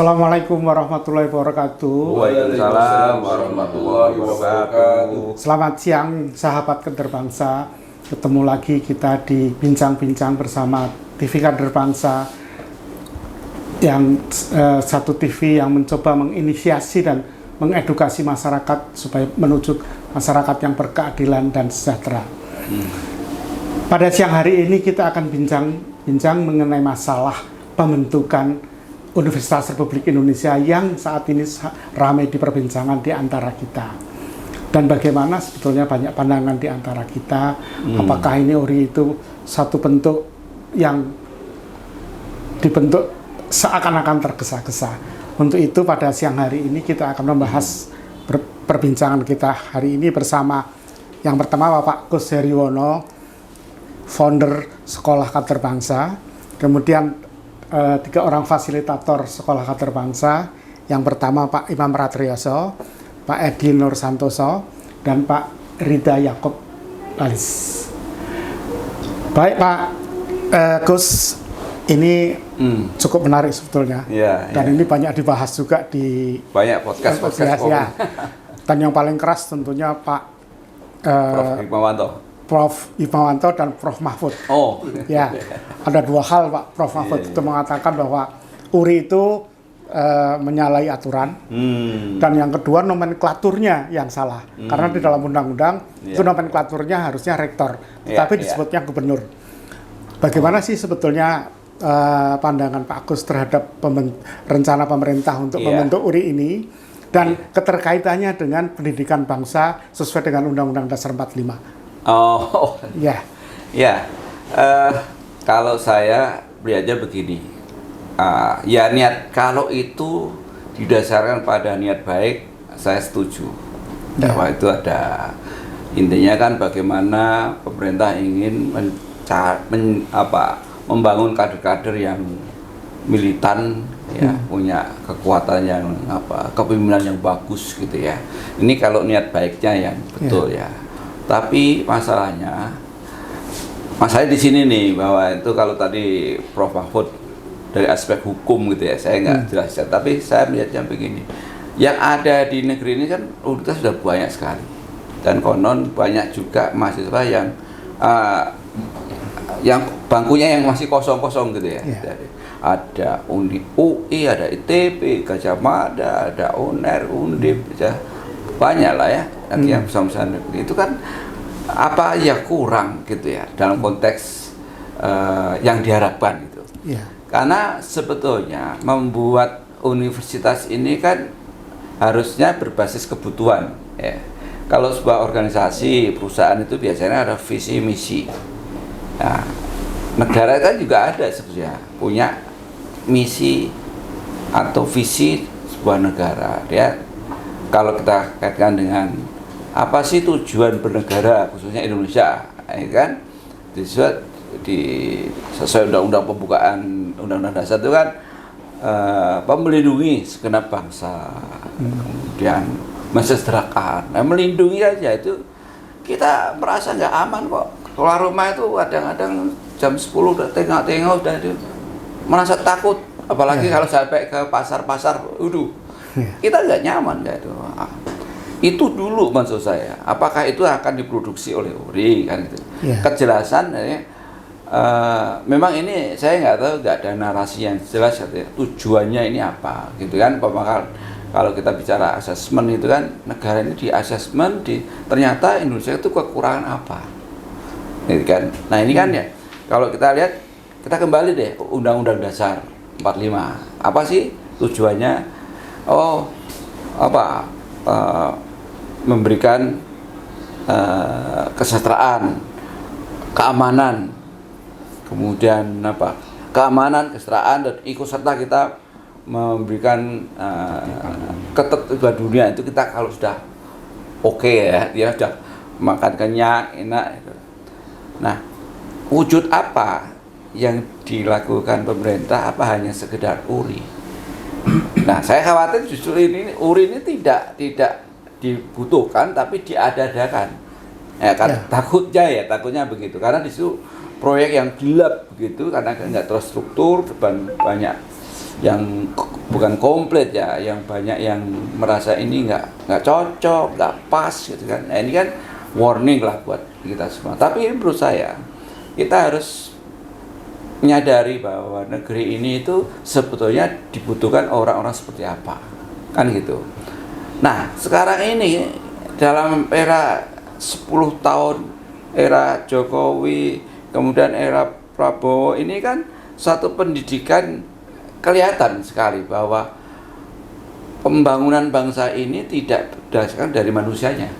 Assalamualaikum warahmatullahi wabarakatuh. Waalaikumsalam warahmatullahi wabarakatuh. Selamat siang sahabat Kader Bangsa. Ketemu lagi kita di Bincang-Bincang bersama TV Kader Bangsa, yang satu TV yang mencoba menginisiasi dan mengedukasi masyarakat supaya menuju masyarakat yang berkeadilan dan sejahtera. Pada siang hari ini kita akan bincang mengenai masalah pembentukan Universitas Republik Indonesia yang saat ini ramai diperbincangan di antara kita. Dan bagaimana sebetulnya banyak pandangan di antara kita, apakah ini URI itu satu bentuk yang dibentuk seakan-akan tergesa-gesa. Untuk itu pada siang hari ini kita akan membahas perbincangan kita hari ini bersama yang pertama Bapak Kus Heriwono, founder Sekolah Kader Bangsa, kemudian 3 orang fasilitator Sekolah Kader Bangsa. Yang pertama Pak Imam Ratriyoso, Pak Edi Nur Santoso, dan Pak Rida Yakob Lalis. Baik Pak Gus, ini cukup menarik sebetulnya. Dan ini banyak dibahas juga di banyak podcast ya. Dan yang paling keras tentunya Pak Prof. Hikmawanto dan Prof. Mahfud. Ya, ada 2 hal Pak. Prof. Mahfud itu mengatakan bahwa URI itu menyalahi aturan, dan yang kedua nomenklaturnya yang salah. Karena di dalam undang-undang itu nomenklaturnya harusnya rektor, tetapi disebutnya gubernur. Bagaimana sih sebetulnya pandangan Pak Agus terhadap rencana pemerintah untuk membentuk URI ini, dan keterkaitannya dengan pendidikan bangsa sesuai dengan Undang-Undang Dasar 45? Kalau saya belajar begini, niat kalau itu didasarkan pada niat baik, saya setuju. Bahwa itu ada intinya kan bagaimana pemerintah ingin membangun kader-kader yang militan, punya kekuatan yang kepemimpinan yang bagus gitu ya. Ini kalau niat baiknya yang betul ya. Tapi masalahnya di sini nih, bahwa itu kalau tadi Prof. Mahfud dari aspek hukum gitu ya, saya nggak jelaskan. Tapi saya melihatnya begini, yang ada di negeri ini kan universitas sudah banyak sekali, dan konon banyak juga mahasiswa yang bangkunya yang masih kosong-kosong gitu ya. Ada UI, ada ITB, Gajah Mada, ada UNER, Undip, banyak lah ya. Yang besar-besar itu kan apa ya kurang gitu ya dalam konteks yang diharapkan gitu. Karena sebetulnya membuat universitas ini kan harusnya berbasis kebutuhan ya. Kalau sebuah organisasi perusahaan itu biasanya ada visi misi. Nah, negara kan juga ada sebetulnya punya misi atau visi sebuah negara ya. Kalau kita kaitkan dengan apa sih tujuan bernegara khususnya Indonesia, ya kan? Sesuai undang-undang pembukaan Undang-Undang Dasar itu kan melindungi segenap bangsa, kemudian mensejahterakan, melindungi aja itu kita merasa nggak aman kok. Keluar rumah itu kadang-kadang jam 10 udah tengok-tengok dan itu merasa takut, apalagi kalau sampai ke pasar-pasar, kita nggak nyaman ya itu. Itu dulu maksud saya. Apakah itu akan diproduksi oleh URI kan itu? Kejelasan memang ini saya nggak tahu, nggak ada narasi yang jelas ya, tujuannya ini apa gitu kan. Kalau kita bicara asesmen itu kan negara ini di asesmen ternyata Indonesia itu kekurangan apa gitu kan. Nah ini kan ya kalau kita lihat, kita kembali deh Undang-Undang Dasar 45, apa sih tujuannya? Memberikan kesejahteraan, keamanan, kemudian keamanan, kesejahteraan, dan ikut serta kita memberikan ketertiban dunia. Itu kita kalau sudah dia sudah makan kenyang, enak. Nah, wujud apa yang dilakukan pemerintah? Apa hanya sekedar URI? Nah, saya khawatir justru URI ini tidak dibutuhkan, tapi diada-adakan. Takutnya begitu. Karena di situ proyek yang gelap begitu, karena nggak terstruktur, banyak bukan komplit ya, yang banyak yang merasa ini nggak cocok, nggak pas gitu kan. Nah, ini kan warning lah buat kita semua. Tapi menurut saya kita harus menyadari bahwa negeri ini itu sebetulnya dibutuhkan orang-orang seperti apa, kan gitu. Nah, sekarang ini dalam era 10 tahun era Jokowi, kemudian era Prabowo ini kan satu pendidikan kelihatan sekali bahwa pembangunan bangsa ini tidak berdasarkan dari manusianya,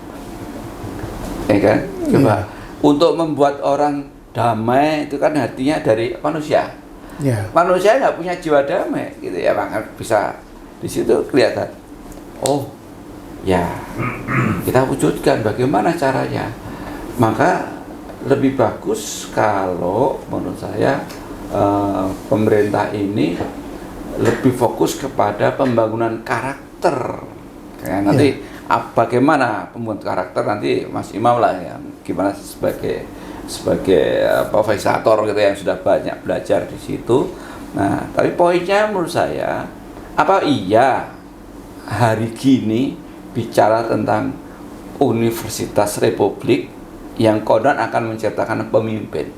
ya kan? Coba untuk membuat orang damai itu kan hatinya dari manusia. Manusia nggak punya jiwa damai, gitu ya, maka bisa di situ kelihatan. Oh, ya kita wujudkan bagaimana caranya. Maka lebih bagus kalau menurut saya pemerintah ini lebih fokus kepada pembangunan karakter. Kayak nanti bagaimana pembangunan karakter nanti Mas Imam lah ya, gimana sebagai fasilitator gitu yang sudah banyak belajar di situ. Nah, tapi poinnya menurut saya, apa iya hari gini bicara tentang Universitas Republik yang konon akan menciptakan pemimpin?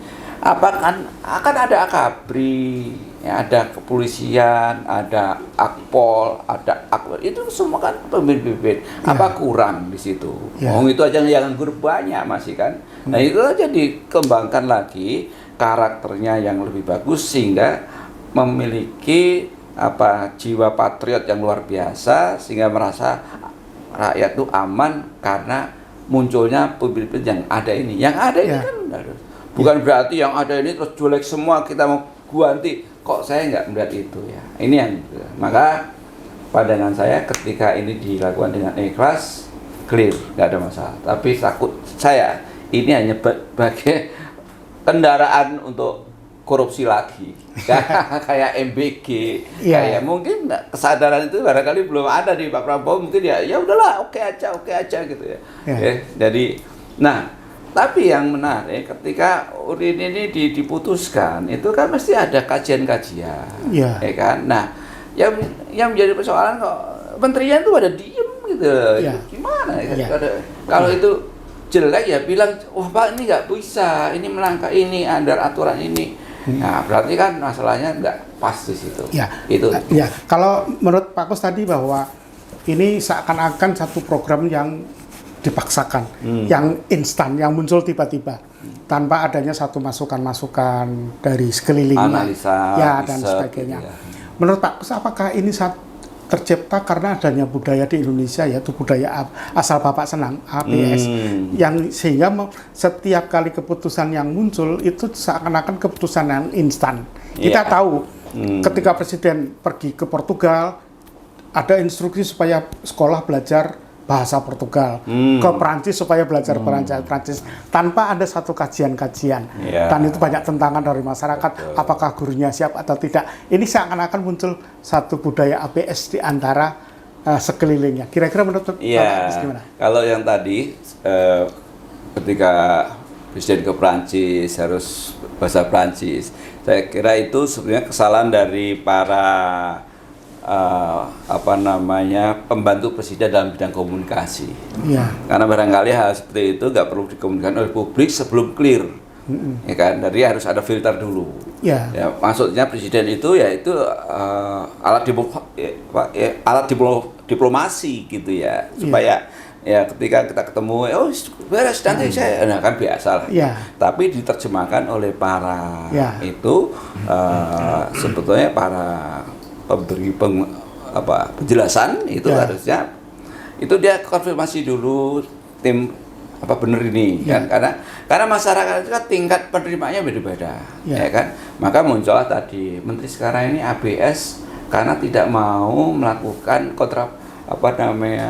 Akan ada AKABRI, ya, ada kepolisian, ada Akpol, ada Akpol, itu semua kan pemimpin. Apa kurang di situ? Itu aja yang guru banyak masih kan. Nah, itu aja dikembangkan lagi karakternya yang lebih bagus sehingga memiliki jiwa patriot yang luar biasa sehingga merasa rakyat itu aman karena munculnya pemimpin yang ada ini. Yang ada ini kan bukan berarti yang ada ini terus jelek semua kita mau ganti. Kok saya nggak melihat itu ya. Ini yang maka pandangan saya ketika ini dilakukan dengan ikhlas, clear, nggak ada masalah. Tapi takut saya ini hanya sebagai kendaraan untuk korupsi lagi. Kayak MBG, kayak mungkin kesadaran itu barangkali belum ada di Pak Prabowo, mungkin ya udahlah oke aja gitu ya. Jadi tapi yang menarik ketika URIN ini diputuskan itu kan mesti ada kajian-kajian, ya kan. Nah, yang menjadi persoalan kok menterinya itu pada diem gitu, gimana? Kalau itu jelek ya bilang, wah Pak ini nggak bisa, ini melangkah ini, under aturan ini. Nah, berarti kan masalahnya nggak pas di situ. Itu. Kalau menurut Pak Kus tadi bahwa ini seakan-akan satu program yang dipaksakan, yang instan, yang muncul tiba-tiba, tanpa adanya satu masukan-masukan dari sekelilingnya, analisa, dan sebagainya. Menurut Pak Kus, apakah ini tercipta karena adanya budaya di Indonesia, yaitu budaya asal Bapak senang, ABS, yang sehingga setiap kali keputusan yang muncul itu seakan-akan keputusan yang instan. Kita tahu ketika Presiden pergi ke Portugal, ada instruksi supaya sekolah belajar bahasa Portugal, ke Perancis supaya belajar Perancis, tanpa ada satu kajian-kajian. Dan itu banyak tentangan dari masyarakat, apakah gurunya siap atau tidak. Ini seakan-akan muncul satu budaya ABS di antara sekelilingnya. Kira-kira menurut Bapak gimana? Kalau yang tadi, ketika Presiden ke Perancis harus bahasa Perancis, saya kira itu sebenarnya kesalahan dari para pembantu presiden dalam bidang komunikasi. Karena barangkali hal seperti itu nggak perlu dikomunikasikan oleh publik sebelum clear, ya kan? Jadi harus ada filter dulu. Ya, maksudnya presiden itu yaitu alat diplomasi gitu ya, supaya ketika kita ketemu, beres nanti saya, kan biasa lah. Tapi diterjemahkan oleh para itu sebetulnya para pemberi penjelasan itu harusnya itu dia konfirmasi dulu tim benar ini kan, karena masyarakat itu kan tingkat penerimanya beda-beda, ya kan. Maka muncullah tadi menteri sekarang ini ABS karena tidak mau melakukan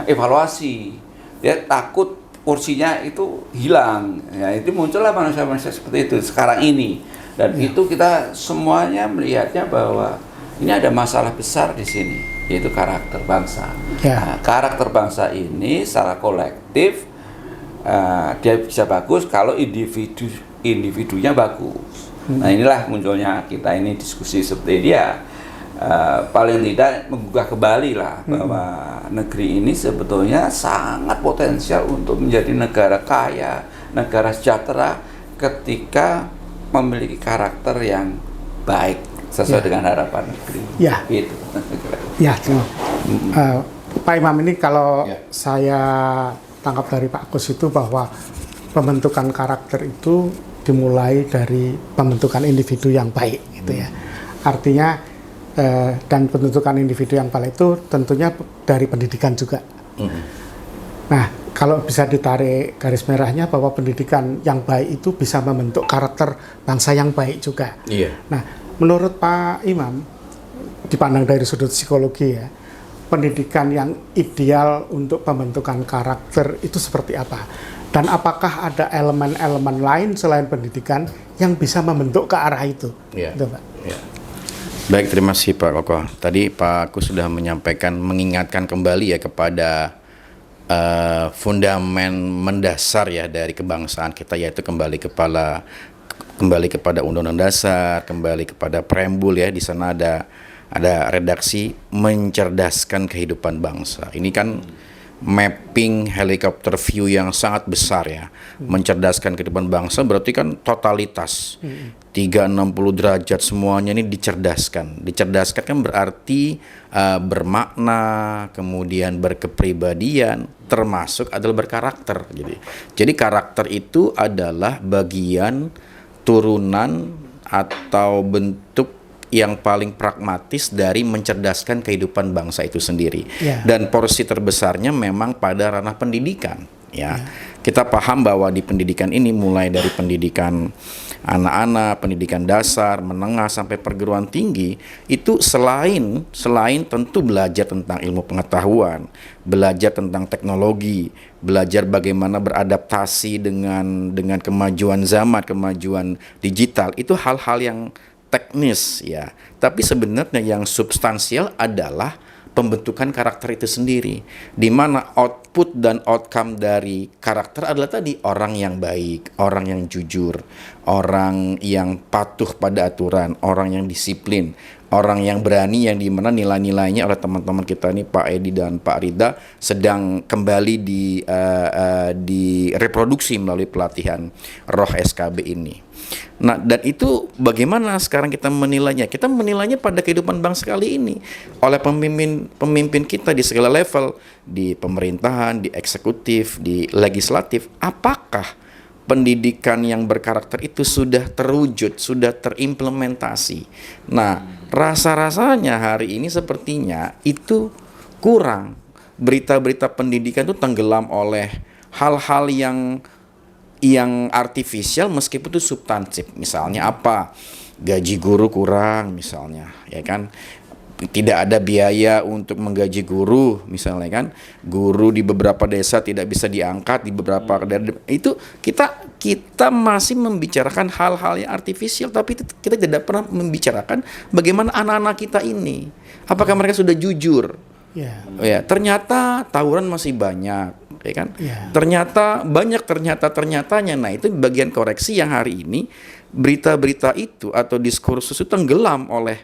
evaluasi. Dia takut kursinya itu hilang. Ya, itu muncullah manusia-manusia seperti itu sekarang ini. Dan itu kita semuanya melihatnya bahwa ini ada masalah besar di sini, yaitu karakter bangsa. Nah, karakter bangsa ini secara kolektif dia bisa bagus kalau individunya bagus. Nah, inilah munculnya kita ini diskusi seperti dia. paling tidak menggugah kembali lah bahwa negeri ini sebetulnya sangat potensial untuk menjadi negara kaya, negara sejahtera ketika memiliki karakter yang baik sesuai dengan harapan negeri. Ya. Gitu. Ya, Pak Imam, ini kalau saya tangkap dari Pak Kus itu bahwa pembentukan karakter itu dimulai dari pembentukan individu yang baik, gitu ya. Artinya dan pembentukan individu yang baik itu tentunya dari pendidikan juga. Nah, kalau bisa ditarik garis merahnya bahwa pendidikan yang baik itu bisa membentuk karakter bangsa yang baik juga. Nah, menurut Pak Imam, dipandang dari sudut psikologi ya, pendidikan yang ideal untuk pembentukan karakter itu seperti apa? Dan apakah ada elemen-elemen lain selain pendidikan yang bisa membentuk ke arah itu? Gitu, Pak. Baik, terima kasih Pak Koko. Tadi Pak Kus sudah menyampaikan, mengingatkan kembali ya kepada fundamen mendasar ya dari kebangsaan kita, yaitu kembali kepada Undang-Undang Dasar, kembali kepada preambul ya. Di sana ada redaksi mencerdaskan kehidupan bangsa. Ini kan mapping helikopter view yang sangat besar ya. Mencerdaskan kehidupan bangsa berarti kan totalitas 360 derajat semuanya ini dicerdaskan. Dicerdaskan kan berarti bermakna, kemudian berkepribadian, termasuk adalah berkarakter. Jadi karakter itu adalah bagian turunan atau bentuk yang paling pragmatis dari mencerdaskan kehidupan bangsa itu sendiri. Dan porsi terbesarnya memang pada ranah pendidikan. Kita paham bahwa di pendidikan ini mulai dari pendidikan anak-anak, pendidikan dasar, menengah sampai perguruan tinggi, itu selain tentu belajar tentang ilmu pengetahuan, belajar tentang teknologi, belajar bagaimana beradaptasi dengan kemajuan zaman, kemajuan digital, itu hal-hal yang teknis ya. Tapi sebenarnya yang substansial adalah pembentukan karakter itu sendiri, di mana output dan outcome dari karakter adalah tadi orang yang baik, orang yang jujur, orang yang patuh pada aturan, orang yang disiplin, orang yang berani, yang dimana nilai-nilainya oleh teman-teman kita ini Pak Edi dan Pak Rida sedang kembali direproduksi melalui pelatihan Roh SKB ini. Nah, dan itu bagaimana sekarang kita menilainya? Kita menilainya pada kehidupan bangsa kali ini oleh pemimpin kita di segala level, di pemerintahan, di eksekutif, di legislatif. Apakah pendidikan yang berkarakter itu sudah terwujud, sudah terimplementasi? Nah, rasa-rasanya hari ini sepertinya itu kurang. Berita-berita pendidikan itu tenggelam oleh hal-hal yang artifisial meskipun itu substansif. Misalnya apa? Gaji guru kurang misalnya, ya kan? Tidak ada biaya untuk menggaji guru misalnya kan. Guru di beberapa desa tidak bisa diangkat, di beberapa daerah itu kita masih membicarakan hal-hal yang artifisial, tapi kita tidak pernah membicarakan bagaimana anak-anak kita ini. Apakah mereka sudah jujur? Ya, ternyata tawuran masih banyak, ya kan? Ternyata banyak ternyatanya. Nah, itu bagian koreksi yang hari ini berita-berita itu atau diskursus itu tenggelam oleh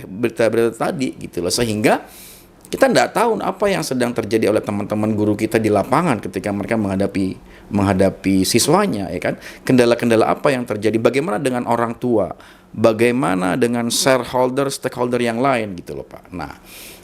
berita-berita tadi gitu loh, sehingga kita tidak tahu apa yang sedang terjadi oleh teman-teman guru kita di lapangan ketika mereka menghadapi siswanya, ya kan? Kendala-kendala apa yang terjadi? Bagaimana dengan orang tua? Bagaimana dengan stakeholder yang lain gitu loh, Pak. Nah,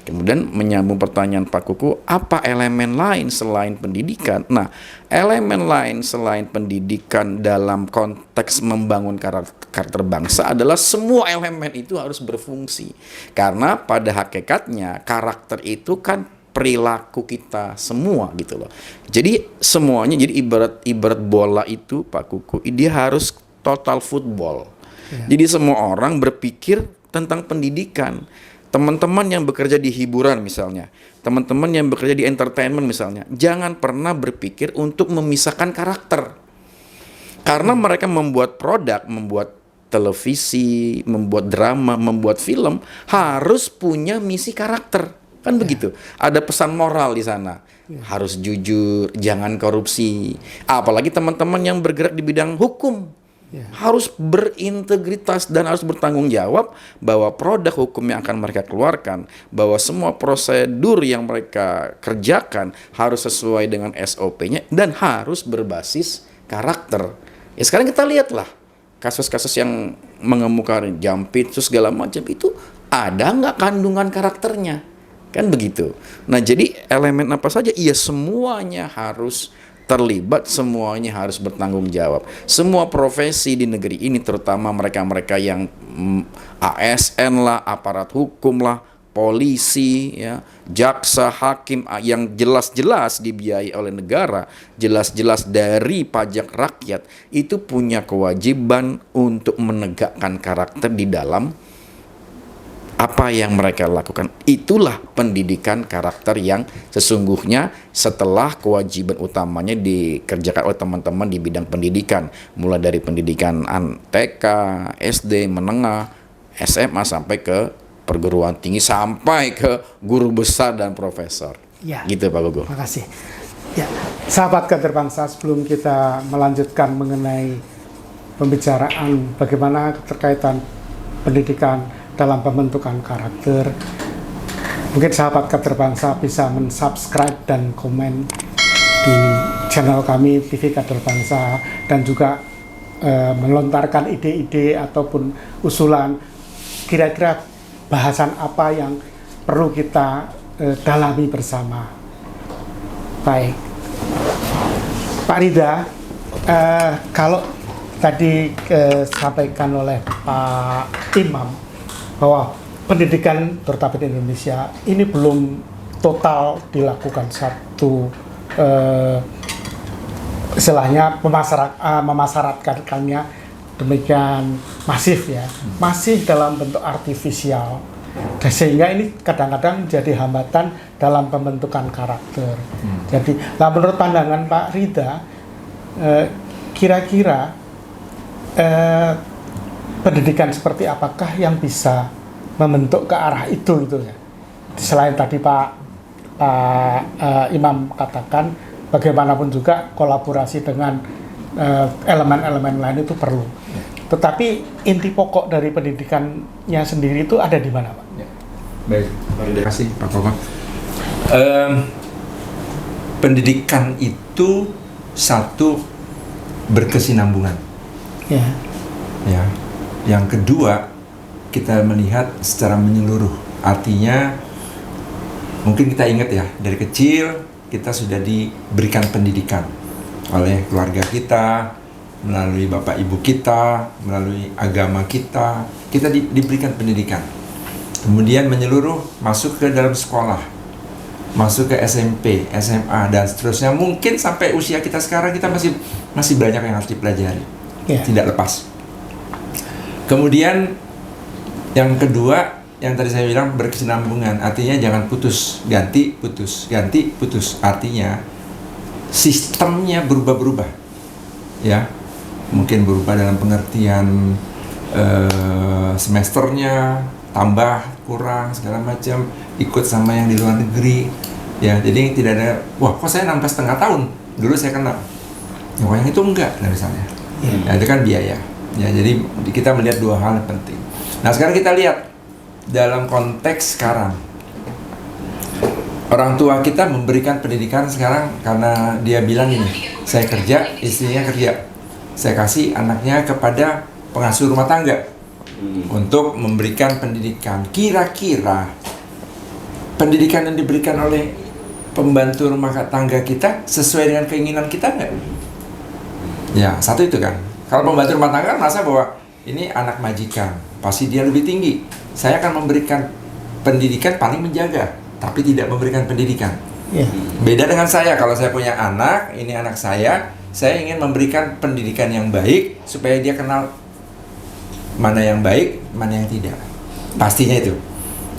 kemudian menyambung pertanyaan Pak Kuku, apa elemen lain selain pendidikan? Nah, elemen lain selain pendidikan dalam konteks membangun karakter bangsa adalah semua elemen itu harus berfungsi. Karena pada hakikatnya karakter itu kan perilaku kita semua gitu loh. Jadi semuanya, jadi ibarat bola itu Pak Kuku, dia harus total football. Jadi semua orang berpikir tentang pendidikan. Teman-teman yang bekerja di hiburan misalnya, teman-teman yang bekerja di entertainment misalnya, jangan pernah berpikir untuk memisahkan karakter. Karena mereka membuat produk, membuat televisi, membuat drama, membuat film, harus punya misi karakter. Kan begitu. Ada pesan moral di sana. Harus jujur, jangan korupsi. Apalagi teman-teman yang bergerak di bidang hukum. harus berintegritas dan harus bertanggung jawab bahwa produk hukum yang akan mereka keluarkan, bahwa semua prosedur yang mereka kerjakan harus sesuai dengan SOP-nya dan harus berbasis karakter. Ya sekarang kita lihatlah kasus-kasus yang mengemukakan Jampitsus segala macam itu ada nggak kandungan karakternya, kan begitu. Nah jadi elemen apa saja, iya semuanya harus terlibat, semuanya harus bertanggung jawab. Semua profesi di negeri ini, terutama mereka-mereka yang ASN lah, aparat hukum lah, polisi, ya, jaksa, hakim yang jelas-jelas dibiayai oleh negara, jelas-jelas dari pajak rakyat, itu punya kewajiban untuk menegakkan karakter di dalam apa yang mereka lakukan. Itulah pendidikan karakter yang sesungguhnya setelah kewajiban utamanya dikerjakan oleh teman-teman di bidang pendidikan, mulai dari pendidikan TK, SD, menengah, SMA sampai ke perguruan tinggi sampai ke guru besar dan profesor. Ya. Gitu Pak Gogo. Terima kasih. Ya, sahabat kader bangsa, sebelum kita melanjutkan mengenai pembicaraan bagaimana keterkaitan pendidikan dalam pembentukan karakter, mungkin sahabat kader bangsa bisa mensubscribe dan komen di channel kami TV Kader Bangsa, dan juga melontarkan ide-ide ataupun usulan kira-kira bahasan apa yang perlu kita dalami bersama. Baik, Pak Rida, kalau tadi sampaikan oleh Pak Imam bahwa pendidikan terutama di Indonesia ini belum total dilakukan satu istilahnya memasyarakatkannya demikian masif ya, masih dalam bentuk artifisial, dan sehingga ini kadang-kadang jadi hambatan dalam pembentukan karakter. Jadi, nah menurut pandangan Pak Rida, kira-kira pendidikan seperti apakah yang bisa membentuk ke arah itu gitu ya? Selain tadi Pak Imam katakan, bagaimanapun juga kolaborasi dengan elemen-elemen lain itu perlu. Tetapi inti pokok dari pendidikannya sendiri itu ada di mana, Pak? Ya. Baik, terima kasih Pak Koko. Pendidikan itu satu berkesinambungan. Ya. Ya. Yang kedua, kita melihat secara menyeluruh. Artinya, mungkin kita ingat ya, dari kecil kita sudah diberikan pendidikan oleh keluarga kita, melalui bapak ibu kita, melalui agama kita diberikan pendidikan. Kemudian menyeluruh masuk ke dalam sekolah, masuk ke SMP, SMA, dan seterusnya. Mungkin sampai usia kita sekarang kita masih banyak yang harus dipelajari, tidak lepas. Kemudian yang kedua, yang tadi saya bilang berkesinambungan, artinya jangan putus, ganti, putus, ganti, putus. Artinya sistemnya berubah-berubah, ya, mungkin berubah dalam pengertian semesternya, tambah, kurang, segala macam, ikut sama yang di luar negeri, ya. Jadi tidak ada, wah kok saya nambah setengah tahun, dulu saya kenal, yang itu enggak, nah, misalnya, ya, itu kan biaya. Ya, jadi kita melihat dua hal yang penting. Nah, sekarang kita lihat dalam konteks sekarang, orang tua kita memberikan pendidikan sekarang karena dia bilang ini, saya kerja, istrinya kerja, saya kasih anaknya kepada pengasuh rumah tangga untuk memberikan pendidikan. Kira-kira pendidikan yang diberikan oleh pembantu rumah tangga kita sesuai dengan keinginan kita nggak? Ya, satu itu kan. Kalau pembantu rumah tangga merasa bahwa ini anak majikan, pasti dia lebih tinggi. Saya akan memberikan pendidikan paling menjaga, tapi tidak memberikan pendidikan. Beda dengan saya, kalau saya punya anak, ini anak saya ingin memberikan pendidikan yang baik supaya dia kenal mana yang baik, mana yang tidak. Pastinya itu.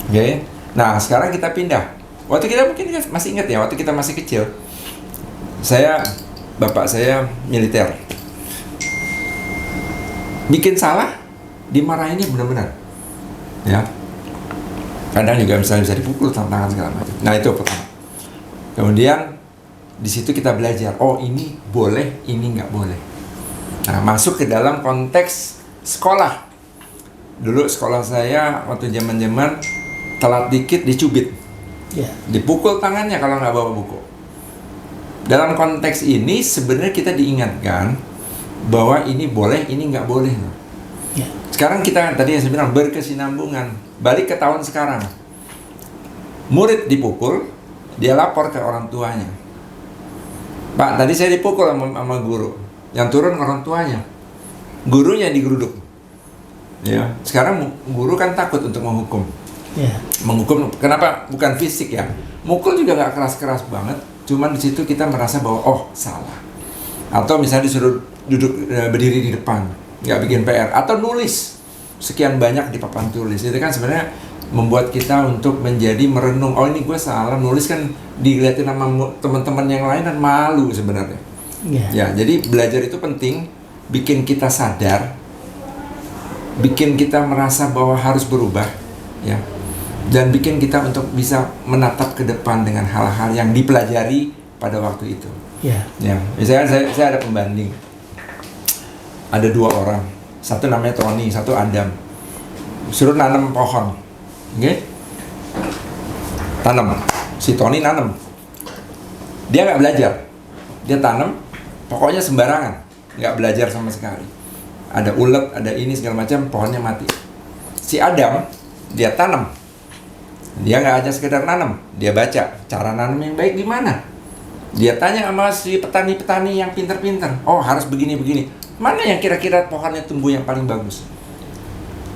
Oke. Nah, sekarang kita pindah. Waktu kita mungkin masih ingat ya, waktu kita masih kecil. Bapak saya militer. Bikin salah, dimarahinnya benar-benar. Ya. Kadang juga misalnya bisa dipukul tangan segala macam. Nah, itu pertama. Kemudian di situ kita belajar, oh ini boleh, ini nggak boleh. Nah, masuk ke dalam konteks sekolah. Dulu sekolah saya waktu zaman-zaman telat dikit dicubit. Ya. Dipukul tangannya kalau nggak bawa buku. Dalam konteks ini sebenarnya kita diingatkan bahwa ini boleh, ini nggak boleh. Ya. Sekarang kita tadi yang saya bilang berkesinambungan. Balik ke tahun sekarang. Murid dipukul, dia lapor ke orang tuanya. Pak, tadi saya dipukul sama guru. Yang turun orang tuanya. Gurunya digeruduk. Ya. Sekarang guru kan takut untuk menghukum. Ya. Menghukum, kenapa? Bukan fisik ya. Mukul juga nggak keras-keras banget. Cuman di situ kita merasa bahwa oh salah. Atau misalnya disuruh duduk berdiri di depan, nggak bikin PR, atau nulis sekian banyak di papan tulis. Itu kan sebenarnya membuat kita untuk menjadi merenung. Oh ini gue salah nulis, kan dilihatin sama teman-teman yang lain dan malu sebenarnya. Ya. Ya, jadi belajar itu penting, bikin kita sadar, bikin kita merasa bahwa harus berubah, ya, dan bikin kita untuk bisa menatap ke depan dengan hal-hal yang dipelajari pada waktu itu. Ya. Ya, misalnya saya ada pembanding, ada 2 orang, satu namanya Tony, satu Adam, suruh nanam pohon, oke? Tanam, si Tony nanam, dia nggak belajar, dia tanam, pokoknya sembarangan, nggak belajar sama sekali. Ada ulet, ada ini segala macam, pohonnya mati. Si Adam, dia tanam, dia nggak hanya sekedar nanam, dia baca cara nanam yang baik gimana. Dia tanya sama si petani-petani yang pinter-pinter, oh harus begini-begini. Mana yang kira-kira pohonnya tumbuh yang paling bagus?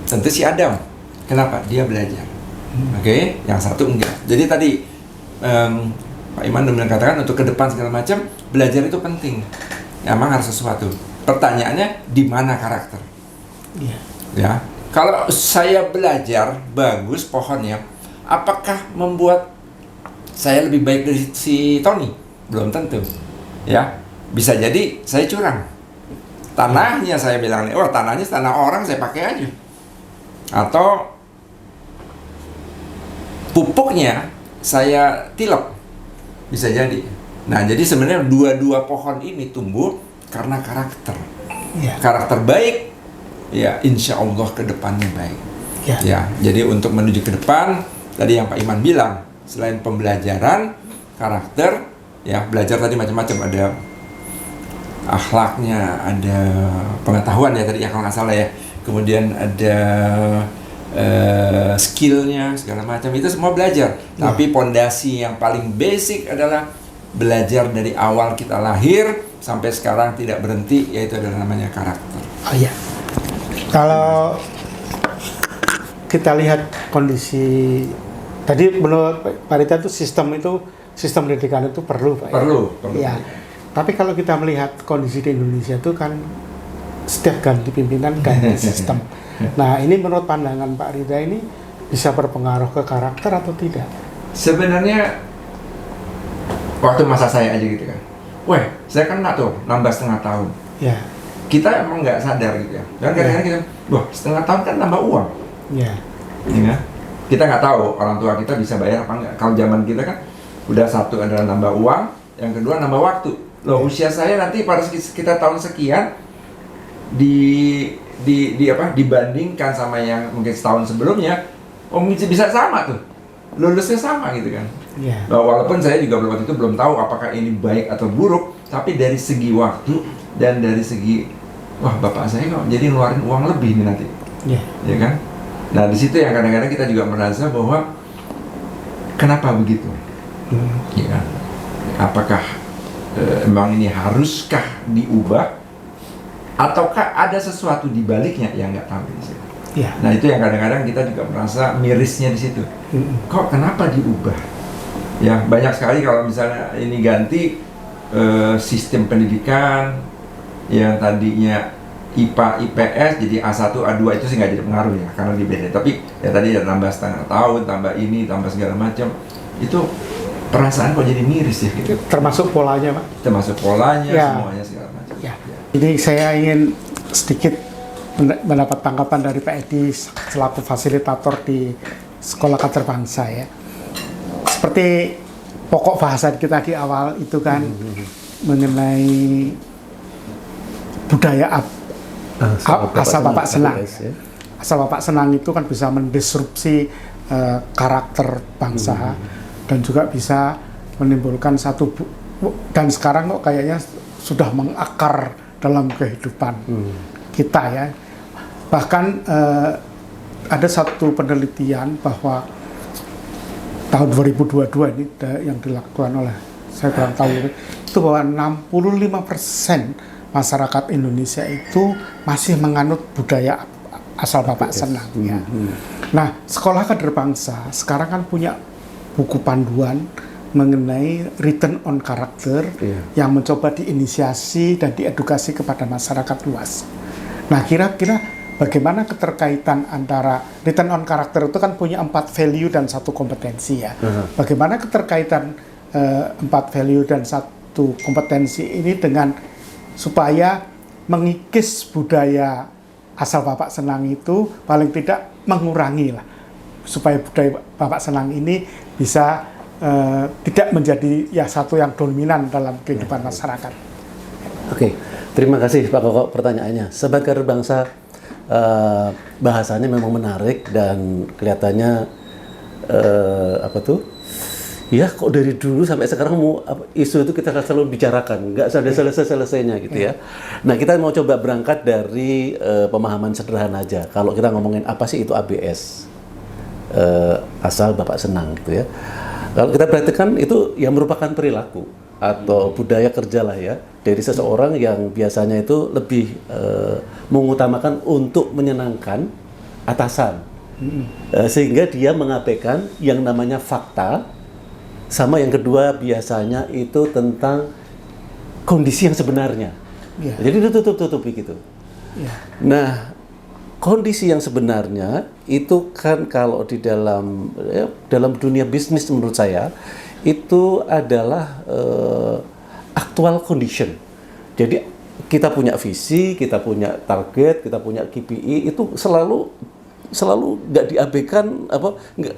Tentu si Adam. Kenapa? Dia belajar. Oke, yang satu enggak. Jadi tadi Pak Iman udah katakan untuk ke depan segala macam, belajar itu penting. Emang harus sesuatu. Pertanyaannya di mana karakter? Ya. Ya. Kalau saya belajar bagus pohonnya, apakah membuat saya lebih baik dari si Tony? Belum tentu. Ya. Bisa jadi saya curang. Tanahnya saya bilang, oh tanahnya tanah orang, saya pakai aja. Atau pupuknya saya tilep. Bisa jadi. Nah, jadi sebenarnya dua pohon ini tumbuh karena karakter. Ya. Karakter baik, ya insya Allah ke depannya baik. Ya. Ya, jadi untuk menuju ke depan, tadi yang Pak Iman bilang, selain pembelajaran, karakter, ya belajar tadi macam-macam, ada akhlaknya, ada pengetahuan ya tadi ya kalau nggak salah ya, kemudian ada skillnya segala macam, itu semua belajar. Tapi pondasi yang paling basic adalah belajar dari awal kita lahir sampai sekarang tidak berhenti, yaitu adalah namanya karakter. Oh iya. Kalau kita lihat kondisi tadi menurut Pak Rita itu sistem pendidikan itu perlu, Pak. Perlu. Ya. Tapi kalau kita melihat kondisi di Indonesia itu kan setiap ganti pimpinan ganti sistem. Nah, ini menurut pandangan Pak Rida ini bisa berpengaruh ke karakter atau tidak? Sebenarnya waktu masa saya aja gitu kan, weh, saya kan tuh nambah setengah tahun. Ya. Kita emang nggak sadar gitu ya. Dan kadang-kadang kita, wah setengah tahun kan nambah uang. Ya. Ya. Kita nggak tahu orang tua kita bisa bayar apa enggak. Kalau zaman kita kan udah satu adalah nambah uang, yang kedua nambah waktu. Loh, usia saya nanti pada sekitar tahun sekian dibandingkan sama yang mungkin setahun sebelumnya, oh bisa sama tuh, lulusnya sama gitu kan. Ya. Nah, walaupun saya juga waktu itu belum tahu apakah ini baik atau buruk, tapi dari segi waktu dan dari segi, wah bapak saya kok jadi ngeluarin uang lebih nih nanti, ya kan? Nah di situ yang kadang-kadang kita juga merasa bahwa kenapa begitu, ya kan? Apakah emang ini haruskah diubah? Ataukah ada sesuatu di baliknya yang nggak tahu di situ. Ya. Nah itu yang kadang-kadang kita juga merasa mirisnya di situ. Kok kenapa diubah? Ya banyak sekali kalau misalnya ini ganti sistem pendidikan yang tadinya IPA IPS jadi A1 A2 itu sih nggak jadi pengaruh ya karena di beda. Tapi ya tadi ya tambah setengah tahun, tambah ini, tambah segala macam itu perasaan kok jadi miris ya gitu. Termasuk polanya, Pak. Termasuk polanya, Ya. semuanya segala macam. Ya. Jadi saya ingin sedikit mendapat tanggapan dari Pak Edi selaku fasilitator di Sekolah Kader Bangsa ya. Seperti pokok bahasan kita di awal itu kan mengenai budaya asal Bapak Senang. ABS, ya. Asal Bapak Senang itu kan bisa mendisrupsi karakter bangsa dan juga bisa menimbulkan satu dan sekarang kok kayaknya sudah mengakar dalam kehidupan kita ya. Bahkan ada satu penelitian bahwa tahun 2022 ini yang dilakukan oleh saya kurang tahu itu bahwa 65% masyarakat Indonesia itu masih menganut budaya asal Bapak Senang ya. Nah, Sekolah Kader Bangsa sekarang kan punya buku panduan mengenai written on karakter yang mencoba diinisiasi dan diedukasi kepada masyarakat luas. Nah, kira-kira bagaimana keterkaitan antara written on karakter itu kan punya 4 value dan 1 kompetensi ya. Bagaimana keterkaitan 4 value dan 1 kompetensi ini dengan supaya mengikis budaya asal Bapak Senang itu paling tidak mengurangi lah, supaya budaya Bapak Senang ini bisa tidak menjadi ya satu yang dominan dalam kehidupan masyarakat. Oke, terima kasih Pak Koko pertanyaannya. Sobat Kader Bangsa, bahasanya memang menarik dan kelihatannya ya kok dari dulu sampai sekarang isu itu kita selalu bicarakan, nggak ada selesai-selesainya gitu ya. Nah, kita mau coba berangkat dari pemahaman sederhana aja. Kalau kita ngomongin apa sih itu ABS, asal Bapak Senang gitu ya. Kalau kita perhatikan itu yang merupakan perilaku atau budaya kerja lah ya dari seseorang yang biasanya itu lebih mengutamakan untuk menyenangkan atasan, sehingga dia mengabaikan yang namanya fakta. Sama yang kedua biasanya itu tentang kondisi yang sebenarnya. Jadi ditutup-tutupi gitu. Nah, kondisi yang sebenarnya itu kan kalau di dalam dunia bisnis menurut saya itu adalah actual condition. Jadi kita punya visi, kita punya target, kita punya KPI itu selalu nggak diabaikan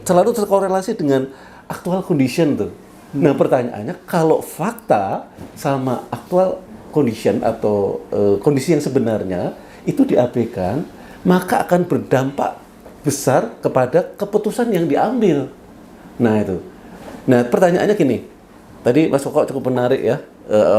selalu terkorelasi dengan actual condition tuh. Nah, pertanyaannya kalau fakta sama actual condition atau kondisi yang sebenarnya itu diabaikan, maka akan berdampak besar kepada keputusan yang diambil. Nah, itu. Nah, pertanyaannya gini. Tadi Mas Koko cukup menarik ya,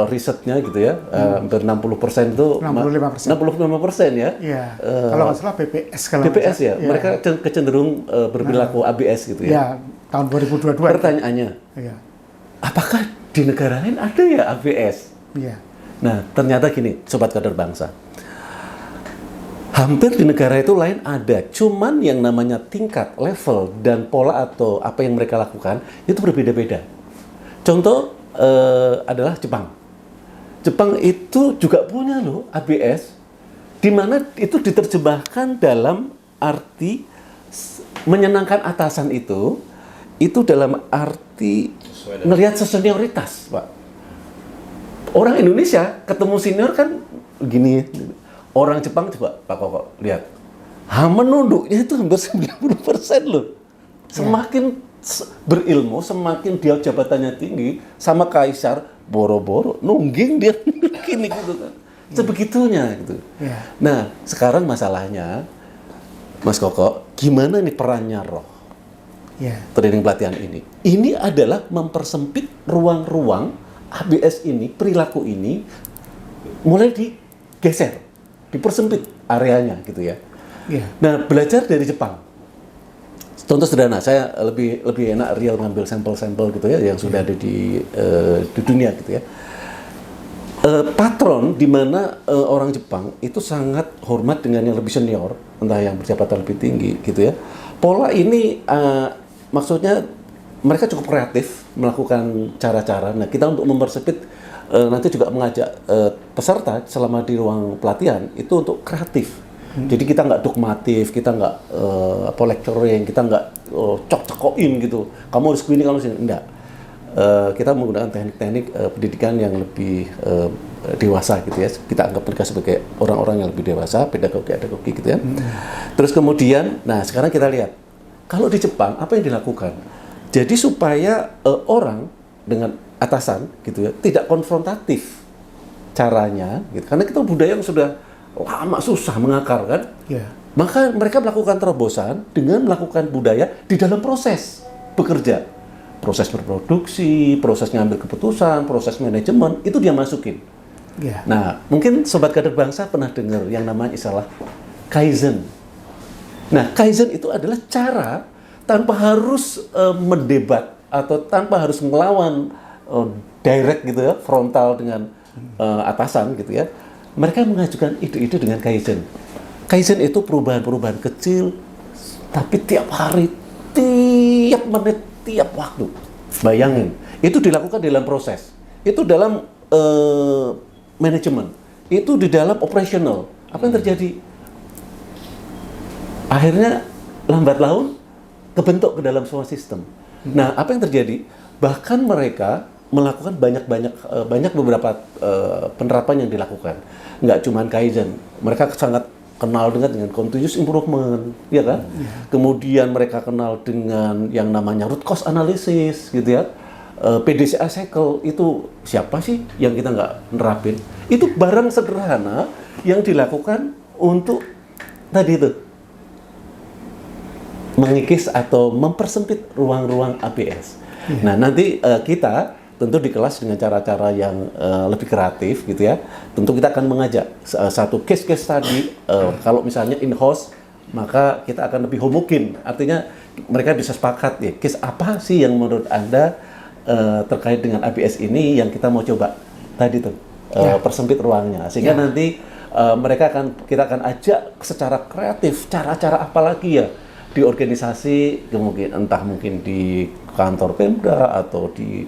risetnya gitu ya. Hampir 60% itu 65% ya. Iya. Kalau nggak salah BPS BPS ya. Mereka kecenderung berperilaku ABS gitu ya. Ya, tahun 2022. Pertanyaannya, apakah di negara lain ada ya ABS? Iya. Nah, ternyata gini, Sobat Kader Bangsa. Hampir di negara itu lain ada, cuman yang namanya tingkat, level, dan pola atau apa yang mereka lakukan itu berbeda-beda. Contoh adalah Jepang. Jepang itu juga punya loh ABS, di mana itu diterjemahkan dalam arti menyenangkan atasan itu dalam arti melihat senioritas, Pak. Orang Indonesia ketemu senior kan gini. Orang Jepang coba Pak Koko lihat. Menunduknya itu hampir 90% loh. Semakin berilmu, semakin dia jabatannya tinggi, sama kaisar boro-boro nungging dia gini gitu kan. Sebegitunya gitu. Nah, sekarang masalahnya Mas Koko, gimana nih perannya roh? Training pelatihan ini. Ini adalah mempersempit ruang-ruang ABS ini, perilaku ini mulai digeser, dipersempit areanya gitu ya. Nah, belajar dari Jepang. Contoh sederhana, saya lebih enak real ngambil sampel-sampel gitu ya yang sudah ada di dunia gitu ya. Patron di mana orang Jepang itu sangat hormat dengan yang lebih senior, entah yang berjabatan lebih tinggi gitu ya. Pola ini maksudnya mereka cukup kreatif melakukan cara-cara. Nah, kita untuk mempersempit nanti juga mengajak peserta selama di ruang pelatihan itu untuk kreatif. Jadi kita nggak dogmatif, kita nggak lecturing, kita nggak cok-cokokin gitu. Kamu harus begini, kamu harus ini. Enggak. Kita menggunakan teknik-teknik pendidikan yang lebih dewasa gitu ya. Kita anggap mereka sebagai orang-orang yang lebih dewasa, pedagogi gitu ya. Terus kemudian, nah sekarang kita lihat, kalau di Jepang apa yang dilakukan? Jadi supaya orang dengan atasan gitu ya tidak konfrontatif. caranya, gitu. Karena kita budaya yang sudah lama susah mengakar kan. Ya. Maka mereka melakukan terobosan dengan melakukan budaya di dalam proses bekerja. Proses berproduksi, proses ngambil keputusan, proses manajemen, itu dia masukin. Ya. Nah, mungkin Sobat Kader Bangsa pernah dengar yang namanya istilah Kaizen. Nah, Kaizen itu adalah cara tanpa harus mendebat atau tanpa harus melawan direct gitu ya, frontal dengan atasan gitu ya. Mereka mengajukan ide-ide dengan Kaizen. Kaizen itu perubahan-perubahan kecil, tapi tiap hari, tiap menit, tiap waktu. Bayangin, itu dilakukan dalam proses. Itu dalam manajemen. Itu di dalam operasional. Apa yang terjadi? Akhirnya lambat laun kebentuk ke dalam semua sistem. Nah, apa yang terjadi? Bahkan mereka melakukan banyak beberapa penerapan yang dilakukan. Nggak cuma Kaizen. Mereka sangat kenal dengan continuous improvement, ya kan? Kemudian mereka kenal dengan yang namanya root cause analysis, gitu ya. PDCA cycle itu siapa sih yang kita nggak nerapin? Itu barang sederhana yang dilakukan untuk tadi itu mengikis atau mempersempit ruang-ruang ABS. Nah, nanti kita tentu di kelas dengan cara-cara yang lebih kreatif gitu ya. Tentu kita akan mengajak satu case-case tadi. Kalau misalnya in-house, maka kita akan lebih homogen. Artinya mereka bisa sepakat ya, case apa sih yang menurut Anda terkait dengan ABS ini yang kita mau coba tadi tuh persempit ruangnya. Sehingga nanti kita akan ajak secara kreatif cara-cara apa lagi ya di organisasi, entah mungkin di kantor Pemda atau di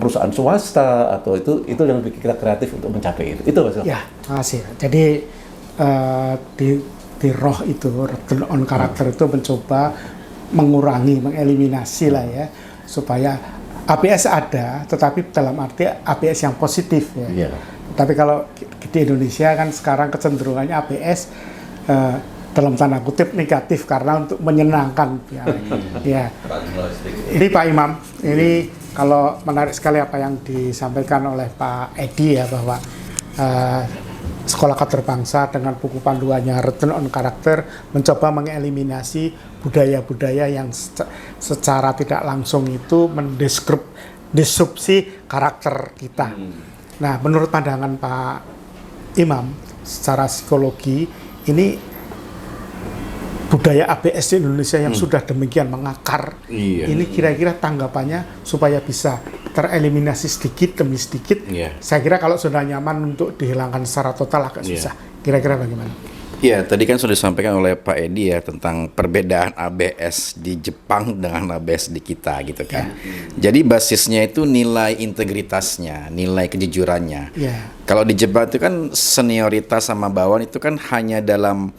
perusahaan swasta, atau itu yang bikin kita kreatif untuk mencapai itu. Itu Mas. Ya, makasih. Jadi di roh itu, return on karakter itu mencoba mengurangi, mengeliminasi lah ya, supaya ABS ada, tetapi dalam arti ABS yang positif ya. Iya. Tapi kalau di Indonesia kan sekarang kecenderungannya ABS dalam tanda kutip negatif karena untuk menyenangkan ya. Ya. Ini Pak Imam, ini kalau menarik sekali apa yang disampaikan oleh Pak Edi ya, bahwa Sekolah Kader Bangsa dengan buku panduannya Return on Karakter mencoba mengeliminasi budaya-budaya yang secara tidak langsung itu mendisrupsi karakter kita. Nah, menurut pandangan Pak Imam secara psikologi, ini budaya ABS di Indonesia yang sudah demikian mengakar, ini kira-kira tanggapannya supaya bisa tereliminasi sedikit demi sedikit. Saya kira kalau sudah nyaman untuk dihilangkan secara total agak susah. Kira-kira bagaimana? Ya, tadi kan sudah disampaikan oleh Pak Edi ya tentang perbedaan ABS di Jepang dengan ABS di kita gitu kan. Jadi basisnya itu nilai integritasnya, nilai kejujurannya. Kalau di Jepang itu kan senioritas sama bawahan itu kan hanya dalam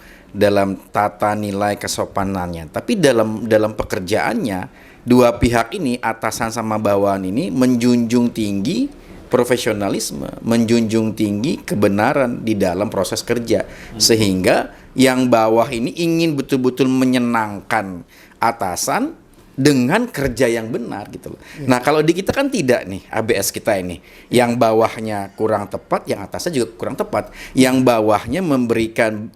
tata nilai kesopanannya, tapi dalam pekerjaannya dua pihak ini, atasan sama bawahan ini, menjunjung tinggi profesionalisme, menjunjung tinggi kebenaran di dalam proses kerja, sehingga yang bawah ini ingin betul-betul menyenangkan atasan dengan kerja yang benar gitu loh. Nah, kalau di kita kan tidak nih, ABS kita ini, yang bawahnya kurang tepat, yang atasnya juga kurang tepat, yang bawahnya memberikan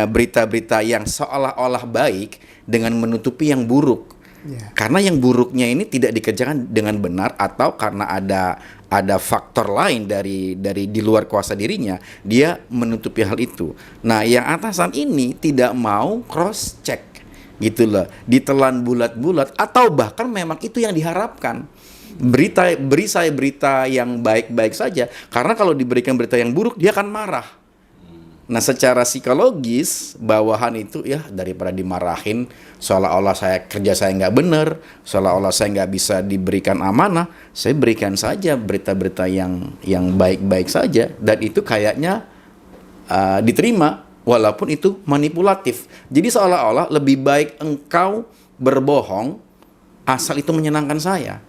berita-berita yang seolah-olah baik dengan menutupi yang buruk. Karena yang buruknya ini tidak dikerjakan dengan benar, atau karena ada faktor lain dari di luar kuasa dirinya, dia menutupi hal itu. Nah, yang atasan ini tidak mau cross check gitu loh, ditelan bulat-bulat, atau bahkan memang itu yang diharapkan. Beri saya berita yang baik-baik saja, karena kalau diberikan berita yang buruk dia akan marah. Nah, secara psikologis bawahan itu ya, daripada dimarahin seolah-olah kerja saya nggak benar, seolah-olah saya nggak bisa diberikan amanah, saya berikan saja berita-berita yang baik-baik saja, dan itu kayaknya diterima walaupun itu manipulatif. Jadi seolah-olah lebih baik engkau berbohong asal itu menyenangkan saya.